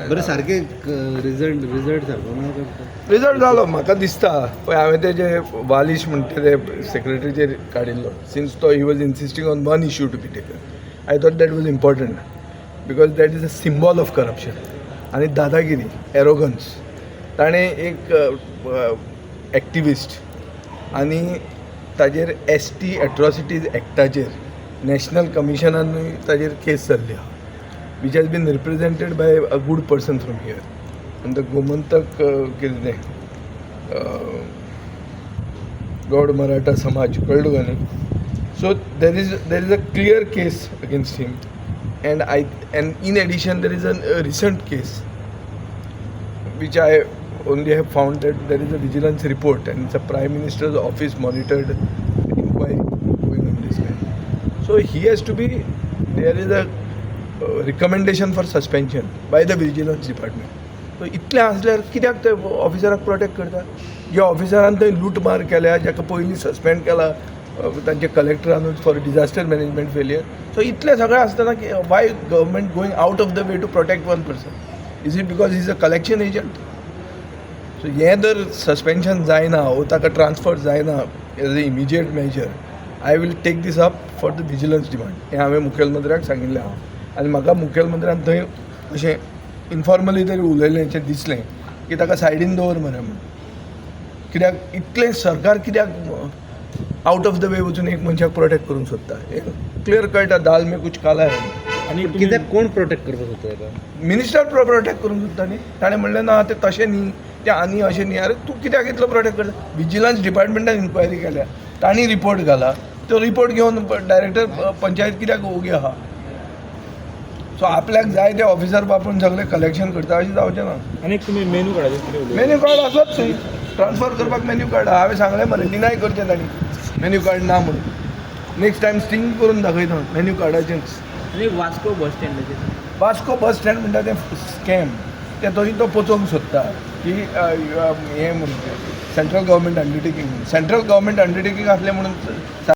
बरं सारखे रिझल्ट जालो रिजल्ट जालो म्हाका दिसता पळय हांवें ते जे वालीश म्हणटा ते सेक्रेटरीचेर काडिल्लो सिन्स तो he was insisting on one issue to be taken I thought that was important because that is a symbol of corruption आनी दादागिरी एरोगन्स ताणें एक एक्टिविस्ट आनी ताजेर ST एट्रॉसिटीज एक्टाचेर नॅशनल कमिशनानूय ताजेर केस चल्ली आहा which has been represented by a good person from here. And the Gomantak God Maratha Samaj, so there is a clear case against him, and in addition there is a recent case which I only have found that there is a vigilance report and it's a Prime Minister's office monitored inquiry going on this guy. So he has to be, there is a recommendation for suspension by the vigilance department. So इतलें आसल्यार कित्याक ते ऑफिसराक protect करता ज्या ऑफिसरान थंय लूट मार केल्या जाका पयलीं सस्पेंड केला तांचे कलेक्टरानूच for disaster management failure so इतलें सगळें आसतना why government going out of the way to protect one person is it because is a collection agent so हें जर सस्पेन्शन जायना वो ताका ट्रान्सफर जायना as a immediate measure I will take this up for the vigilance demand हें हांवें मुखेलमंत्र्याक सांगिल्लें हांव आनी म्हाका मुखेलमंत्र्यान थंय अशें इन्फॉर्मली तरी उलयलें दिसलें की ताका सायडीन दवर मरे म्हण कित्याक इतलें सरकार कित्याक आउट ऑफ द वे वचून एक मनशाक प्रोटेक्ट करूंक सोदता एक क्लियर कळटा दाल में कुछ काला है आणि कित्याक कोण प्रोटेक्ट करपाक सोदता मिनिस्टर प्रोटेक्ट करूंक सोदता न्ही ताणें म्हणलें ना तें तशें न्ही तें आनी अशें न्ही अरे तूं कित्याक इतलो प्रोटेक्ट करता विजिलन्स डिपार्टमेंटान इन्क्वायरी केल्या तांणी रिपोर्ट घाला तो रिपोर्ट घेवन डायरेक्टर पंचायत कित्याक ओगी आहा सो आपल्याक जाय ते ऑफिसर वापरून सगळें कलेक्शन करता अशें जावचें ना आनी तुमी मेनू कार्डाचेर मेन्यू कार्ड आसत थंय ट्रान्सफर करपाक मेन्यू कार्ड हांवें सांगलें मरे डिनाय करचें तांणी मेन्यू कार्ड ना म्हणून नेक्स्ट टायम स्टिंग करून दाखयता मेन्यू कार्डाचेंच आनी वास्को बस स्टँडाचेर वास्को बस स्टँड म्हणटा तें स्कॅम तें थंय तो पोचोवंक सोदता की हें म्हणटा सेंट्रल गव्हर्मेंट अंडरटेकींग आसलें म्हणून